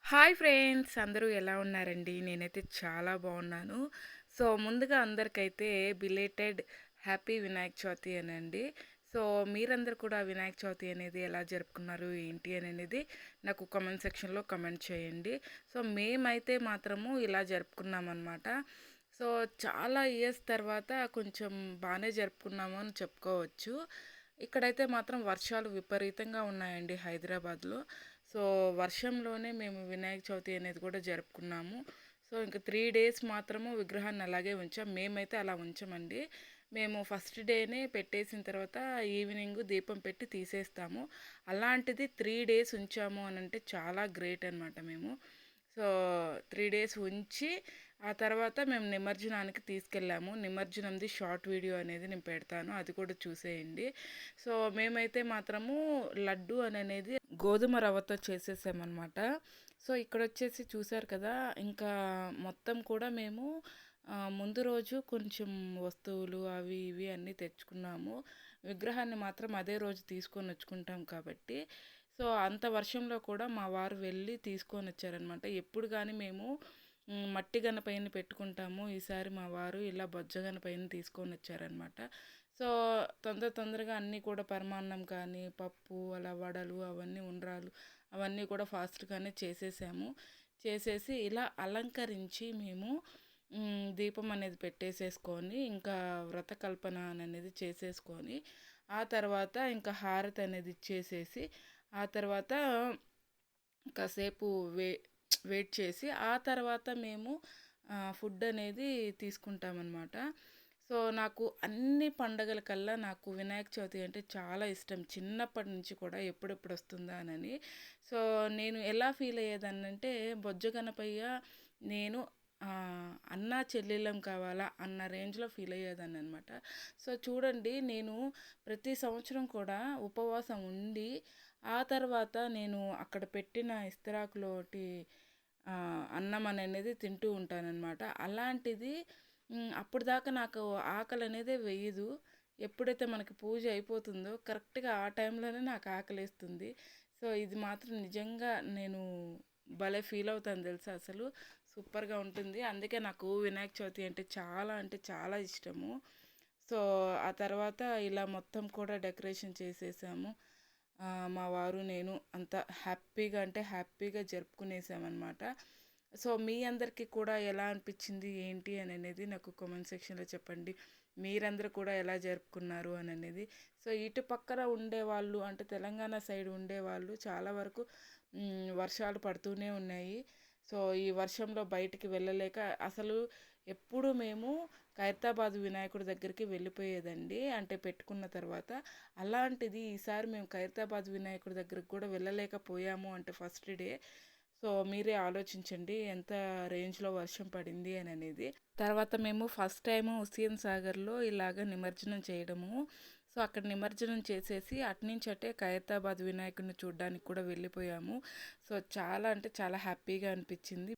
Hi friends! అందరూ ఎలా ఉన్నారండి? నేనైతే చాలా బాగున్నాను. ముందుగా అందరికైతే బిలేటెడ్ హ్యాపీ వినాయక చవితి అనండి. మీరందరూ కూడా వినాయక చవితి అనేది ఎలా జరుపుకున్నారు, ఏంటి అనేది నాకు కామెంట్ సెక్షన్‌లో కామెంట్ చేయండి. మేమైతే మాత్రము ఇలా జరుపుకున్నామనమాట. సో, చాలా ఇయర్స్ తర్వాత కొంచెం బానే జరుపుకున్నాము అని చెప్పుకోవచ్చు. ఇక్కడైతే మాత్రం వర్షాలు విపరీతంగా ఉన్నాయండి హైదరాబాద్‌లో. సో, వర్షంలోనే మేము వినాయక చవితి అనేది కూడా జరుపుకున్నాము. ఇంక 3 డేస్ మాత్రము విగ్రహాన్ని అలాగే ఉంచాం. మేమైతే అలా ఉంచమండి. మేము ఫస్ట్ డేనే పెట్టేసిన తర్వాత ఈవినింగ్ దీపం పెట్టి తీసేస్తాము. అలాంటిది 3 డేస్ ఉంచాము అనంటే చాలా గ్రేట్ అనమాట మేము. సో, 3 డేస్ ఉంచి ఆ తర్వాత మేము నిమజ్జనానికి తీసుకెళ్ళాము. నిమజ్జనంది షార్ట్ వీడియో అనేది నేను పెడతాను. అది కూడా చూసేయండి. మేమైతే మాత్రము లడ్డు అనేది గోధుమ రవ్వతో చేసేసామన్నమాట. ఇక్కడొచ్చేసి చూసారు కదా! ఇంకా మొత్తం కూడా మేము ముందు రోజు కొంచెం వస్తువులు అవి ఇవి అన్నీ తెచ్చుకున్నాము. విగ్రహాన్ని మాత్రం అదే రోజు తీసుకొనొచ్చుకుంటాం కాబట్టి, అంత వర్షంలో కూడా మా వారు వెళ్ళి తీసుకొనొచ్చారనమాట. ఎప్పుడు గాని మేము మట్టి గణపయ్యని పెట్టుకుంటాము. ఈసారి మా వారు ఇలా బొజ్జ గణపయ్యని తీసుకొనొచ్చారనమాట. సో, తొందరగా అన్నీ కూడా పరమాన్నం కానీ, పప్పు, అలా వడలు అవన్నీ ఉండ్రాలు అవన్నీ కూడా ఫాస్ట్‌గానే చేసేసాము. చేసేసి ఇలా అలంకరించి మేము దీపం అనేది పెట్టేసేసుకొని, ఇంకా వ్రతకల్పన అనేది చేసేసుకొని, ఆ తర్వాత ఇంకా హారతి అనేది ఇచ్చేసేసి, ఆ తర్వాత కాసేపు వెయిట్ చేసి, ఆ తర్వాత మేము ఫుడ్ అనేది తీసుకుంటామనమాట. నాకు అన్ని పండగల కల్లా నాకు వినాయక చవితి అంటే చాలా ఇష్టం. చిన్నప్పటి నుంచి కూడా ఎప్పుడెప్పుడు వస్తుందా అనని. నేను ఎలా ఫీల్ అయ్యేదాన్నంటే బొజ్జ గణపయ్య నేను అన్నా చెల్లెళ్ళం కావాలా అన్న రేంజ్‌లో ఫీల్ అయ్యేదాన్ననమాట. చూడండి, నేను ప్రతి సంవత్సరం కూడా ఉపవాసం ఉండి, ఆ తర్వాత నేను అక్కడ పెట్టిన ఇస్తరాకులోటి అన్నం అనేది తింటూ ఉంటాననమాట. అలాంటిది అప్పటిదాకా నాకు ఆకలనేదే వేయదు. ఎప్పుడైతే మనకి పూజ అయిపోతుందో కరెక్ట్‌గా ఆ టైంలోనే నాకు ఆకలేస్తుంది. ఇది మాత్రం నిజంగా నేను భలే ఫీల్ అవుతాను తెలుసా అసలు. సూపర్‌గా ఉంటుంది. అందుకే నాకు వినాయక చవితి అంటే చాలా ఇష్టము. సో, ఆ తర్వాత ఇలా మొత్తం కూడా డెకరేషన్ చేసేసాము. మా వారు, నేను అంతా హ్యాపీగా అంటే హ్యాపీగా జరుపుకునేసామనమాట. మీ అందరికీ కూడా ఎలా అనిపించింది, ఏంటి అనేది నాకు కామెంట్ సెక్షన్‌లో చెప్పండి. మీరందరూ కూడా ఎలా జరుపుకున్నారు అనేది. ఇటు పక్కన ఉండేవాళ్ళు అంటే తెలంగాణ సైడ్ ఉండేవాళ్ళు చాలా వరకు వర్షాలు పడుతూనే ఉన్నాయి. ఈ వర్షంలో బయటికి వెళ్ళలేక అసలు ఎప్పుడు మేము ఖైరతాబాద్ వినాయకుడి దగ్గరికి వెళ్ళిపోయేదండి. అంటే పెట్టుకున్న తర్వాత. అలాంటిది ఈసారి మేము ఖైరతాబాద్ వినాయకుడి దగ్గరికి కూడా వెళ్ళలేకపోయాము అంటే ఫస్ట్ డే. మీరే ఆలోచించండి ఎంత రేంజ్‌లో వర్షం పడింది అనేది. తర్వాత మేము ఫస్ట్ టైము హుస్సేన్ సాగర్‌లో ఇలాగ నిమజ్జనం చేయడము. అక్కడ నిమజ్జనం చేసేసి అటునుంచి అటే ఖైరతాబాద్ వినాయకుడిని చూడ్డానికి కూడా వెళ్ళిపోయాము. చాలా అంటే చాలా హ్యాపీగా అనిపించింది.